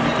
UK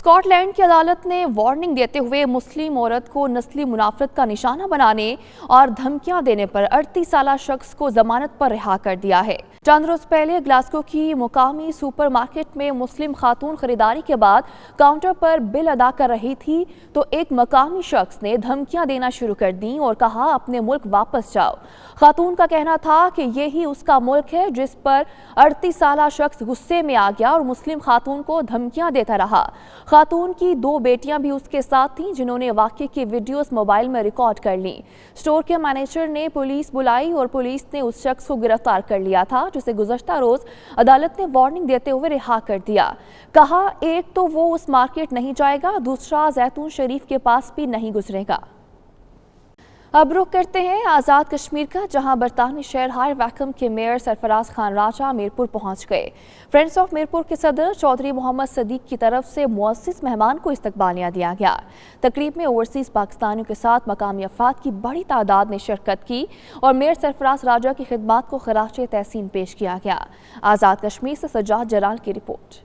Scott land کی عدالت نے وارننگ دیتے ہوئے مسلم عورت کو نسلی منافرت کا نشانہ بنانے اور دھمکیاں دینے پر 38 سالہ شخص کو ضمانت پر رہا کر دیا ہے۔ چند روز پہلے گلاسگو کی مقامی سپر مارکیٹ میں مسلم خاتون خریداری کے بعد کاؤنٹر پر بل ادا کر رہی تھی تو ایک مقامی شخص نے دھمکیاں دینا شروع کر دیں اور کہا اپنے ملک واپس جاؤ۔ خاتون کا کہنا تھا کہ یہی اس کا ملک ہے، جس پر 38 سالہ شخص غصے میں آ گیا اور مسلم خاتون کو دھمکیاں دیتا رہا۔ خاتون کی 2 بیٹیاں بھی اس کے ساتھ تھیں جنہوں نے واقعے کی ویڈیوز موبائل میں ریکارڈ کر لیں۔ اسٹور کے مینیجر نے پولیس بلائی اور پولیس نے اس شخص کو گرفتار کر لیا تھا جسے گزشتہ روز عدالت نے وارننگ دیتے ہوئے رہا کر دیا۔ کہا ایک تو وہ اس مارکیٹ نہیں جائے گا، دوسرا زیتون شریف کے پاس بھی نہیں گزرے گا۔ اب رخ کرتے ہیں آزاد کشمیر کا، جہاں برطانوی شہر ہائی ویکم کے میئر سرفراز خان راجہ میرپور پہنچ گئے۔ فرینڈز آف میرپور کے صدر چودھری محمد صدیق کی طرف سے معزز مہمان کو استقبالیہ دیا گیا۔ تقریب میں اوورسیز پاکستانیوں کے ساتھ مقامی افراد کی بڑی تعداد نے شرکت کی اور میئر سرفراز راجہ کی خدمات کو خراج تحسین پیش کیا گیا۔ آزاد کشمیر سے سجاد جلال کی رپورٹ۔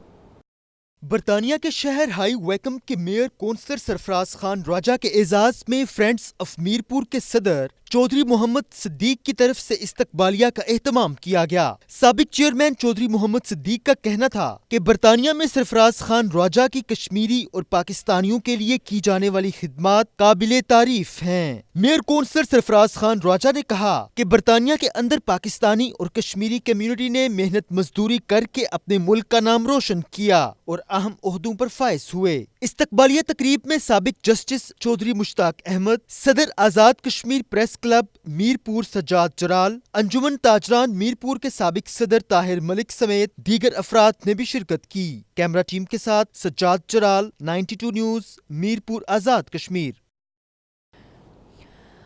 برطانیہ کے شہر ہائی ویکم کے میئر کونسلر سرفراز خان راجہ کے اعزاز میں فرینڈز آف میرپور کے صدر چودھری محمد صدیق کی طرف سے استقبالیہ کا اہتمام کیا گیا۔ سابق چیئرمین چودھری محمد صدیق کا کہنا تھا کہ برطانیہ میں سرفراز خان راجہ کی کشمیری اور پاکستانیوں کے لیے کی جانے والی خدمات قابل تعریف ہیں۔ میئر کونسلر سرفراز خان راجہ نے کہا کہ برطانیہ کے اندر پاکستانی اور کشمیری کمیونٹی نے محنت مزدوری کر کے اپنے ملک کا نام روشن کیا اور اہم عہدوں پر فائز ہوئے۔ استقبالیہ تقریب میں سابق جسٹس چودھری مشتاق احمد، صدر آزاد کشمیر پریس کلب میرپور سجاد جلال، انجمن تاجران میرپور کے سابق صدر طاہر ملک سمیت دیگر افراد نے بھی شرکت کی۔ کیمرہ ٹیم کے ساتھ سجاد جلال، 92 نیوز، میرپور آزاد کشمیر۔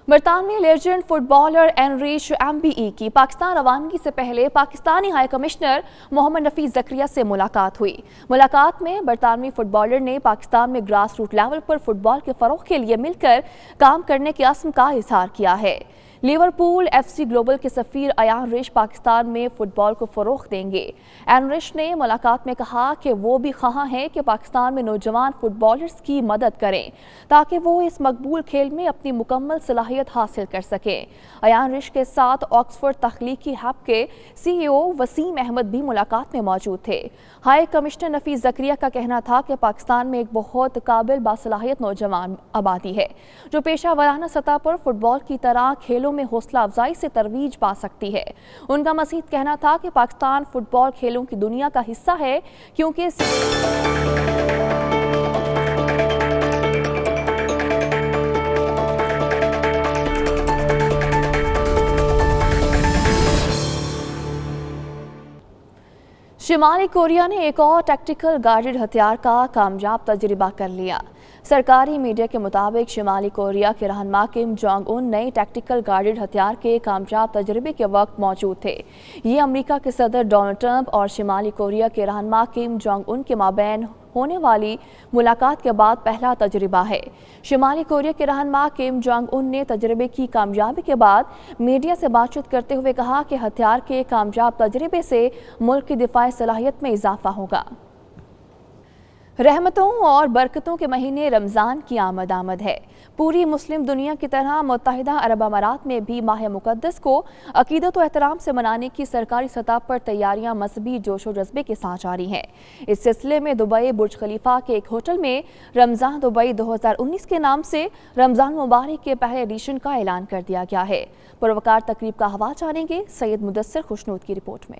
برطانوی لیجنڈ فٹ بالر اینریچ MBE کی پاکستان روانگی سے پہلے پاکستانی ہائی کمشنر محمد نفیس زکریا سے ملاقات ہوئی۔ ملاقات میں برطانوی فٹ بالر نے پاکستان میں گراس روٹ لیول پر فٹ بال کے فروغ کے لیے مل کر کام کرنے کے عزم کا اظہار کیا ہے۔ لیورپول FC گلوبل کے سفیر ایان ریش پاکستان میں فٹ بال کو فروغ دیں گے۔ ایان ریش نے ملاقات میں کہا کہ وہ بھی خواہاں ہیں کہ پاکستان میں نوجوان فٹ بالرز کی مدد کریں تاکہ وہ اس مقبول کھیل میں اپنی مکمل صلاحیت حاصل کر سکیں۔ ایان ریش کے ساتھ آکسفورڈ تخلیقی ہب کے CEO وسیم احمد بھی ملاقات میں موجود تھے۔ ہائی کمشنر نفیس زکریا کا کہنا تھا کہ پاکستان میں ایک بہت قابل باصلاحیت نوجوان آبادی ہے جو پیشہ ورانہ سطح پر فٹ بال کی طرح کھیلوں میں حوصلہ افزائی سے ترویج پا سکتی ہے۔ ان کا مزید کہنا تھا کہ پاکستان فٹ بال کھیلوں کی دنیا کا حصہ ہے کیونکہ شمالی کوریا نے ایک اور ٹیکٹیکل گائیڈڈ ہتھیار کا کامیاب تجربہ کر لیا۔ سرکاری میڈیا کے مطابق شمالی کوریا کے رہنما کم جونگ ان نئے ٹیکٹیکل گائیڈڈ ہتھیار کے کامیاب تجربے کے وقت موجود تھے۔ یہ امریکہ کے صدر ڈونلڈ ٹرمپ اور شمالی کوریا کے رہنما کم جونگ ان کے مابین ہونے والی ملاقات کے بعد پہلا تجربہ ہے۔ شمالی کوریا کے رہنما کم جونگ ان نے تجربے کی کامیابی کے بعد میڈیا سے بات چیت کرتے ہوئے کہا کہ ہتھیار کے کامیاب تجربے سے ملک کی دفاعی صلاحیت میں اضافہ ہوگا۔ رحمتوں اور برکتوں کے مہینے رمضان کی آمد ہے۔ پوری مسلم دنیا کی طرح متحدہ عرب امارات میں بھی ماہ مقدس کو عقیدت و احترام سے منانے کی سرکاری سطح پر تیاریاں مذہبی جوش و جذبے کے ساتھ جاری ہیں۔ اس سلسلے میں دبئی برج خلیفہ کے ایک ہوٹل میں رمضان دبئی 2019 کے نام سے رمضان مبارک کے پہلے ایڈیشن کا اعلان کر دیا گیا ہے۔ پروقار تقریب کا حوالہ جانیں گے سید مدثر خوشنود کی رپورٹ میں۔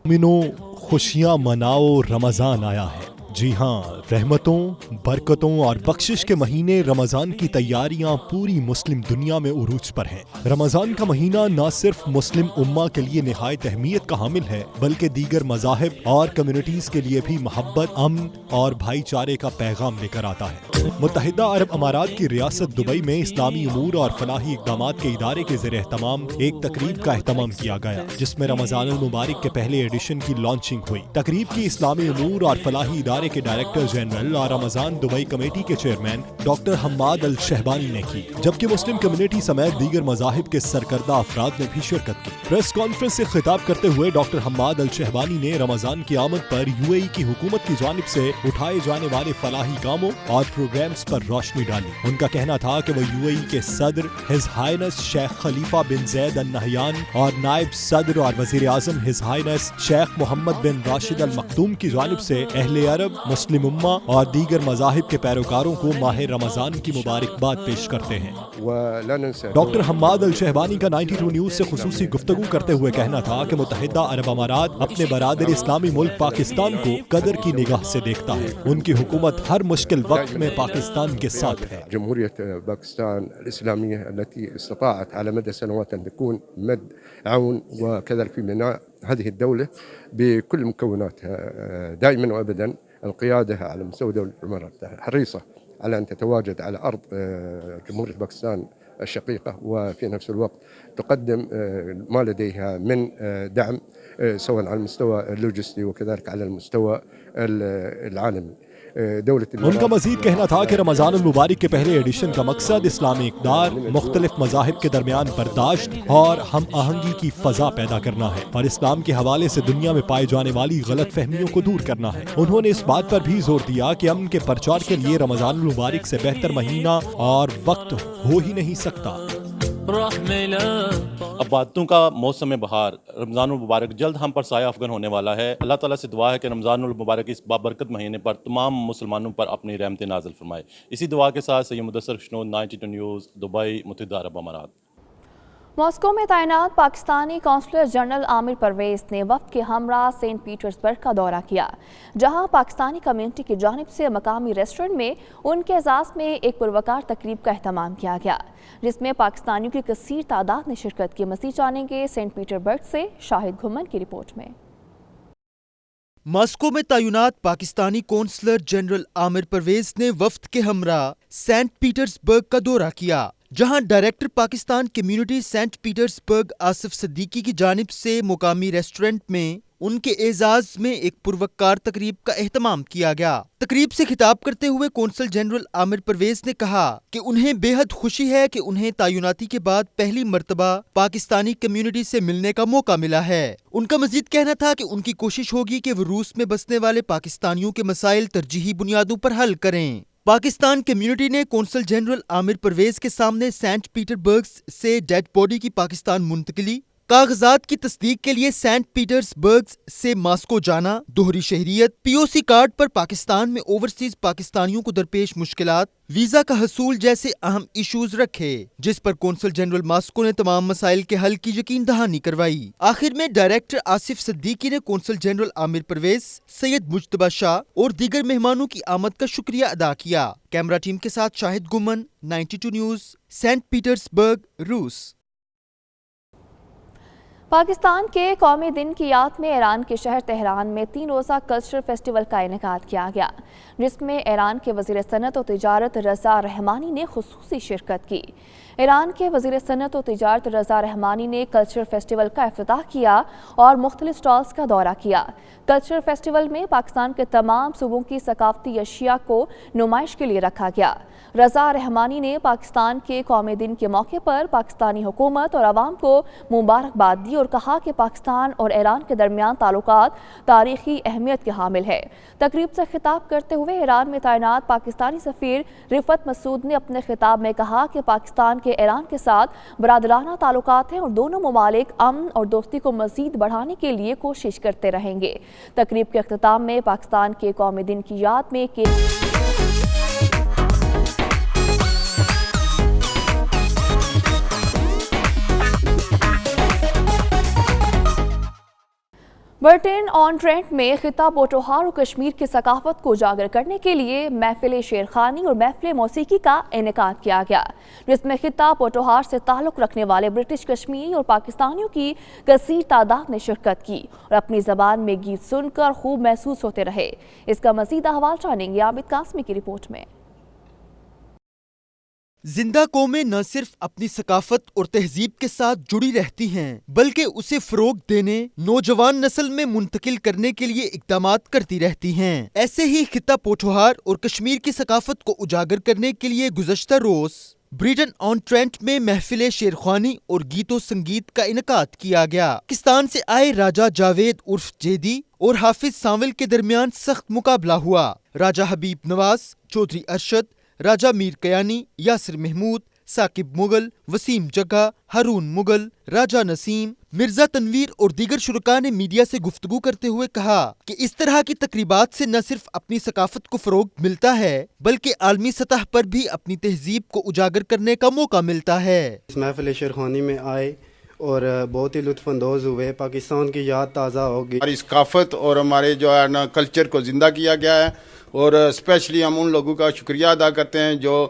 مومنوں خوشیاں مناؤ، رمضان آیا ہے۔ جی ہاں، رحمتوں، برکتوں اور بخشش کے مہینے رمضان کی تیاریاں پوری مسلم دنیا میں عروج پر ہیں۔ رمضان کا مہینہ نہ صرف مسلم امہ کے لیے نہایت اہمیت کا حامل ہے بلکہ دیگر مذاہب اور کمیونٹیز کے لیے بھی محبت، امن اور بھائی چارے کا پیغام لے کر آتا ہے۔ متحدہ عرب امارات کی ریاست دبئی میں اسلامی امور اور فلاحی اقدامات کے ادارے کے زیر اہتمام ایک تقریب کا اہتمام کیا گیا جس میں رمضان المبارک کے پہلے ایڈیشن کی لانچنگ ہوئی۔ تقریب کی اسلامی امور اور فلاحی ادارے ادارے کے ڈائریکٹر جنرل اور رمضان دبئی کمیٹی کے چیئرمین ڈاکٹر حماد الشہبانی نے کی، جبکہ مسلم کمیونٹی سمیت دیگر مذاہب کے سرکردہ افراد نے بھی شرکت کی۔ پریس کانفرنس سے خطاب کرتے ہوئے ڈاکٹر حماد الشہبانی نے رمضان کی آمد پر UAE کی حکومت کی جانب سے اٹھائے جانے والے فلاحی کاموں اور پروگرامز پر روشنی ڈالی۔ ان کا کہنا تھا کہ وہ UAE کے صدر ہز ہائنس شیخ خلیفہ بن زید النہیان اور نائب صدر اور وزیر اعظم ہز ہائنس شیخ محمد بن راشد المختوم کی جانب سے اہل عرب، مسلم امہ اور دیگر مذاہب کے پیروکاروں کو ماہ رمضان کی مبارکباد پیش کرتے ہیں۔ ڈاکٹر حماد الشہبانی کا 92 نیوز سے خصوصی گفتگو کرتے ہوئے کہنا تھا کہ متحدہ عرب امارات اپنے برادر اسلامی ملک پاکستان کو قدر کی نگاہ سے دیکھتا ہے۔ ان کی حکومت ہر مشکل وقت میں پاکستان کے ساتھ ہے۔ جمهورية باكستان الإسلامية التي استطاعت على مدى سنوات أن تكون مد عون وكذلك في بناء هذه الدولة بكل مكوناتها دائما وأبدا. القيادة على مستوى دولة الإمارات حريصة على أن تتواجد على أرض جمهورية باكستان الشقيقة، وفي نفس الوقت تقدم ما لديها من دعم سواء على المستوى اللوجستي وكذلك على المستوى العالمي۔ ان کا مزید کہنا تھا کہ رمضان المبارک کے پہلے ایڈیشن کا مقصد اسلامی اقدار، مختلف مذاہب کے درمیان برداشت اور ہم آہنگی کی فضا پیدا کرنا ہے اور اسلام کے حوالے سے دنیا میں پائے جانے والی غلط فہمیوں کو دور کرنا ہے۔ انہوں نے اس بات پر بھی زور دیا کہ امن کے پرچار کے لیے رمضان المبارک سے بہتر مہینہ اور وقت ہو ہی نہیں سکتا۔ عبادتوں کا موسم بہار رمضان المبارک جلد ہم پر سایہ افغن ہونے والا ہے۔ اللہ تعالیٰ سے دعا ہے کہ رمضان المبارک اس بابرکت مہینے پر تمام مسلمانوں پر اپنی رحمت نازل فرمائے۔ اسی دعا کے ساتھ سید مدثر شنود، 92 نیوز، دبئی، متحدہ عرب امارات۔ ماسکو میں تعینات پاکستانی کونسلر جنرل عامر پرویز نے وفد کے ہمراہ سینٹ پیٹرزبرگ کا دورہ کیا، جہاں پاکستانی کمیونٹی کی جانب سے مقامی ریسٹورنٹ میں ان کے اعزاز میں ایک پروکار تقریب کا اہتمام کیا گیا، جس میں پاکستانیوں کی کثیر تعداد نے شرکت کی۔ مزید جانیں گے سینٹ پیٹرزبرگ سے شاہد گھمن کی رپورٹ میں۔ ماسکو میں تعینات پاکستانی کونسلر جنرل عامر پرویز نے وفد کے ہمراہ سینٹ پیٹرزبرگ کا دورہ کیا، جہاں director Pakistan community Saint Petersburg Asif Siddiqui کی جانب سے مقامی ریسٹورنٹ میں ان کے اعزاز میں ایک پروکار تقریب کا اہتمام کیا گیا۔ تقریب سے خطاب کرتے ہوئے کونسل جنرل عامر پرویز نے کہا کہ انہیں بے حد خوشی ہے کہ انہیں تعیناتی کے بعد پہلی مرتبہ پاکستانی کمیونٹی سے ملنے کا موقع ملا ہے۔ ان کا مزید کہنا تھا کہ ان کی کوشش ہوگی کہ وہ روس میں بسنے والے پاکستانیوں کے مسائل ترجیحی بنیادوں پر حل کریں۔ پاکستان کمیونٹی نے کونسل جنرل عامر پرویز کے سامنے سینٹ پیٹرزبرگ سے ڈیڈ باڈی کی پاکستان منتقلی، کاغذات کی تصدیق کے لیے سینٹ پیٹرزبرگ سے ماسکو جانا، دوہری شہریت، POC کارڈ پر پاکستان میں اوورسیز پاکستانیوں کو درپیش مشکلات، ویزا کا حصول جیسے اہم ایشوز رکھے، جس پر کونسل جنرل ماسکو نے تمام مسائل کے حل کی یقین دہانی کروائی۔ آخر میں ڈائریکٹر آصف صدیقی نے کونسل جنرل عامر پرویز، سید مجتبیٰ شاہ اور دیگر مہمانوں کی آمد کا شکریہ ادا کیا۔ کیمرہ ٹیم کے ساتھ شاہد گمن، 92 نیوز، سینٹ پیٹرزبرگ، روس۔ پاکستان کے قومی دن کی یاد میں ایران کے شہر تہران میں 3 روزہ کلچرل فیسٹیول کا انعقاد کیا گیا، جس میں ایران کے وزیر صنعت و تجارت رضا رحمانی نے خصوصی شرکت کی۔ ایران کے وزیر صنعت و تجارت رضا رحمانی نے کلچرل فیسٹیول کا افتتاح کیا اور مختلف سٹالز کا دورہ کیا۔ کلچرل فیسٹیول میں پاکستان کے تمام صوبوں کی ثقافتی اشیاء کو نمائش کے لیے رکھا گیا۔ رضا رحمانی نے پاکستان کے قومی دن کے موقع پر پاکستانی حکومت اور عوام کو مبارکباد دی اور کہا کہ پاکستان اور ایران کے درمیان تعلقات تاریخی اہمیت کے حامل ہے۔ تقریب سے خطاب کرتے ہوئے ایران میں تعینات پاکستانی سفیر رفعت مسعود نے اپنے خطاب میں کہا کہ پاکستان کے ایران کے ساتھ برادرانہ تعلقات ہیں اور دونوں ممالک امن اور دوستی کو مزید بڑھانے کے لیے کوشش کرتے رہیں گے۔ تقریب کے اختتام میں پاکستان کے قومی دن کی یاد میں برٹن آن ٹرینٹ میں خطہ پوٹوہار اور کشمیر کی ثقافت کو اجاگر کرنے کے لیے محفل شیرخوانی اور محفل موسیقی کا انعقاد کیا گیا، جس میں خطہ پوٹوہار سے تعلق رکھنے والے برٹش کشمیری اور پاکستانیوں کی کثیر تعداد نے شرکت کی اور اپنی زبان میں گیت سن کر خوب محسوس ہوتے رہے۔ اس کا مزید احوال جانیں گے عابد قاسمی کی رپورٹ میں۔ زندہ قومیں نہ صرف اپنی ثقافت اور تہذیب کے ساتھ جڑی رہتی ہیں بلکہ اسے فروغ دینے، نوجوان نسل میں منتقل کرنے کے لیے اقدامات کرتی رہتی ہیں۔ ایسے ہی خطہ پوٹھوہار اور کشمیر کی ثقافت کو اجاگر کرنے کے لیے گزشتہ روز بریٹن آن ٹرینٹ میں محفل شیرخوانی اور گیت و سنگیت کا انعقاد کیا گیا۔ پاکستان سے آئے راجہ جاوید عرف جیدی اور حافظ سانول کے درمیان سخت مقابلہ ہوا۔ راجہ حبیب نواز، چودھری ارشد، راجہ میر کیانی، یاسر محمود، ثاقب مغل، وسیم جگہ، ہارون مغل، راجہ نسیم، مرزا تنویر اور دیگر شرکاء نے میڈیا سے گفتگو کرتے ہوئے کہا کہ اس طرح کی تقریبات سے نہ صرف اپنی ثقافت کو فروغ ملتا ہے بلکہ عالمی سطح پر بھی اپنی تہذیب کو اجاگر کرنے کا موقع ملتا ہے۔ اس محفل شیرخوانی میں آئے اور بہت ہی لطف اندوز ہوئے، پاکستان کی یاد تازہ ہوگی، ہماری ثقافت اور ہمارے جو ہے نا کلچر کو زندہ کیا گیا ہے، اور اسپیشلی ہم ان لوگوں کا شکریہ ادا کرتے ہیں جو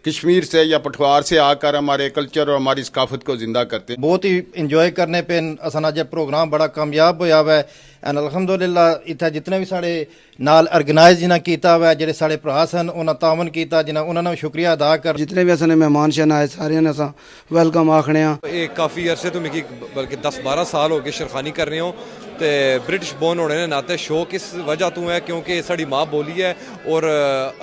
کشمیر سے یا پٹھوار سے آ کر ہمارے کلچر اور ہماری ثقافت کو زندہ کرتے ہیں۔ بہت ہی انجوائے کرنے پہ اساں اج پروگرام بڑا کامیاب ہویا ہوا ہے، اینڈ الحمدللہ اتنے جتنے بھی سارے نال آرگنائز جنہاں کیتا ہوا ہے، جڑے سارے بھرا سن انہاں تعاون کیتا، جنہاں انہاں نے شکریہ ادا کر، جتنے بھی اساں مہمان شن آئے سارے نے اساں ویلکم آکھنے ہاں۔ کافی عرصے تو میری بلکہ 10-12 سال ہو گئے شیرخوانی کر رہے ہوں تے برٹش بورن ہونے نے ناتے شوق اس وجہ تو ہے کیونکہ ساری ماں بولی ہے اور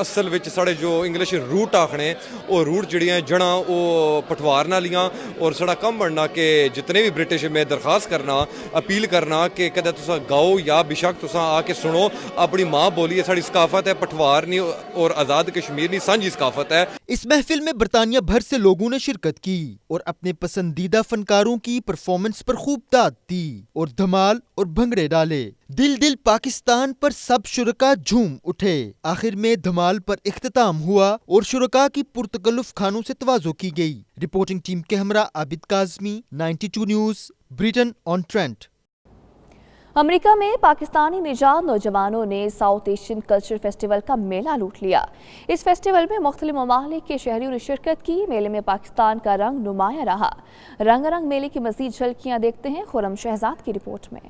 اصل وچ ساڑے جو انگلش روٹ آکھنے وہ روٹ جڑیاں جڑاں وہ پٹھوار نالیاں، اور ساڑا کم بننا کہ جتنے بھی برٹش میں درخواست کرنا اپیل کرنا کہ کدے تساں گاؤ یا بشک تساں آ کے سنو، اپنی ماں بولی ہے، ساڑی ثقافت ہے، پٹھوار نہیں اور آزاد کشمیر نہیں سانجھی ثقافت ہے۔ اس محفل میں برطانیہ بھر سے لوگوں نے شرکت کی اور اپنے پسندیدہ فنکاروں کی پرفارمنس پر خوب داد دی اور دھمال اور بھنگڑے ڈالے۔ دل دل پاکستان پر سب شرکاء جھوم اٹھے۔ آخر میں دھمال پر اختتام ہوا اور شرکاء کی پرتکلف کھانوں سے تواضع کی گئی۔ رپورٹنگ ٹیم کے ہمراہ عابد کاظمی، 92 نیوز، بریٹن آن ٹرینٹ۔ امریکہ میں پاکستانی نژاد نوجوانوں نے ساؤتھ ایشین کلچر فیسٹیول کا میلہ لوٹ لیا۔ اس فیسٹیول میں مختلف ممالک کے شہریوں نے شرکت کی۔ میلے میں پاکستان کا رنگ نمایاں رہا۔ رنگ رنگ میلے کی مزید جھلکیاں دیکھتے ہیں خرم شہزاد کی رپورٹ میں۔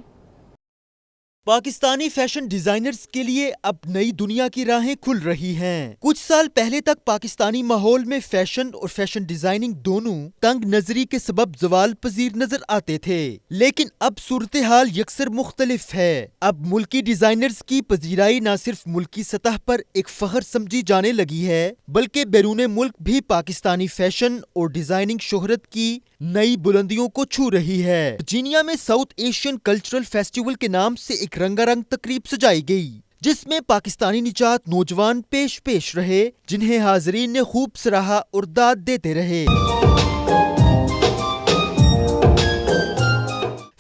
پاکستانی فیشن ڈیزائنرز کے لیے اب نئی دنیا کی راہیں کھل رہی ہیں۔ کچھ سال پہلے تک پاکستانی ماحول میں فیشن اور فیشن ڈیزائننگ دونوں تنگ نظری کے سبب زوال پذیر نظر آتے تھے، لیکن اب صورتحال یکسر مختلف ہے۔ اب ملکی ڈیزائنرز کی پذیرائی نہ صرف ملکی سطح پر ایک فخر سمجھی جانے لگی ہے بلکہ بیرون ملک بھی پاکستانی فیشن اور ڈیزائننگ شہرت کی نئی بلندیوں کو چھو رہی ہے۔ ورجینیا میں ساؤتھ ایشین کلچرل فیسٹیول کے نام سے ایک رنگا رنگ تقریب سجائی گئی جس میں پاکستانی نژاد نوجوان پیش رہے جنہیں حاضرین نے خوب سراہا اور داد دیتے رہے۔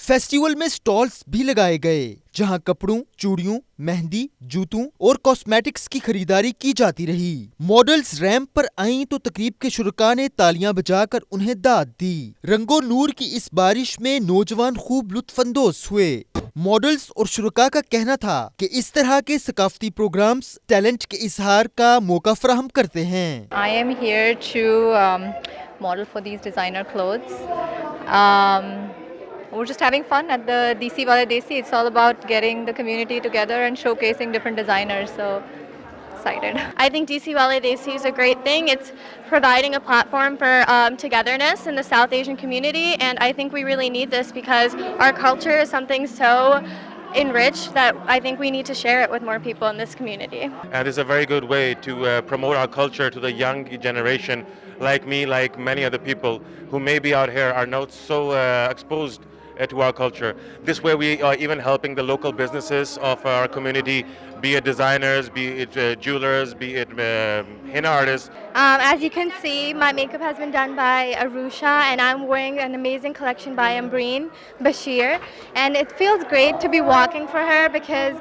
فیسٹیول میں سٹالز بھی لگائے گئے جہاں کپڑوں، چوڑیوں، مہندی، جوتوں اور کاسمیٹکس کی خریداری کی جاتی رہی۔ ماڈلز ریمپ پر آئیں تو تقریب کے شرکاء نے تالیاں بجا کر انہیں داد دی۔ رنگ و نور کی اس بارش میں نوجوان خوب لطف اندوز ہوئے۔ ماڈلز اور شرکاء کا کہنا تھا کہ اس طرح کے ثقافتی پروگرامز ٹیلنٹ کے اظہار کا موقع فراہم کرتے ہیں۔ I am here to model for these designer clothes. We're just having fun at the DC Wale Desi. It's all about getting the community together and showcasing different designers. So excited. I think DC Wale Desi is a great thing. It's providing a platform for togetherness in the South Asian community, and I think we really need this because our culture is something so enriched that I think we need to share it with more people in this community. And it's a very good way to promote our culture to the young generation like me, like many other people who may be out here are not so exposed to our culture. This way we are even helping the local businesses of our community, be it designers, be it jewelers, be it henna artists. As you can see, my makeup has been done by Arusha and I'm wearing an amazing collection by Ambreen Bashir, and it feels great to be walking for her because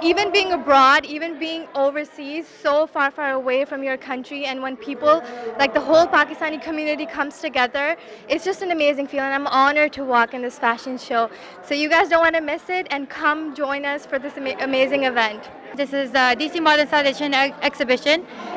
even being abroad, even being overseas, so far away from your country, and when people, like the whole Pakistani community comes together, it's just an amazing feeling. I'm honored to walk in this fashion show. So you guys don't want to miss it and come join us for this amazing event. This is DC Modern Installation Exhibition,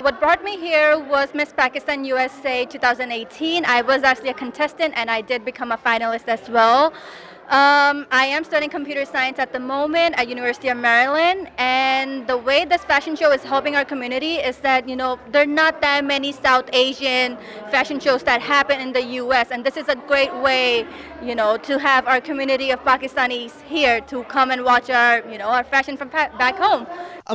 What brought me here was Miss Pakistan USA 2018. I was actually a contestant and I did become a finalist as well. I am studying computer science at the moment at University of Maryland, and the way this fashion show is helping our community is that, you know, there are not that many South Asian fashion shows that happen in the US, and this is a great way, you know, to have our community of Pakistanis here to come and watch our, you know, our fashion from back home.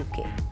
UK।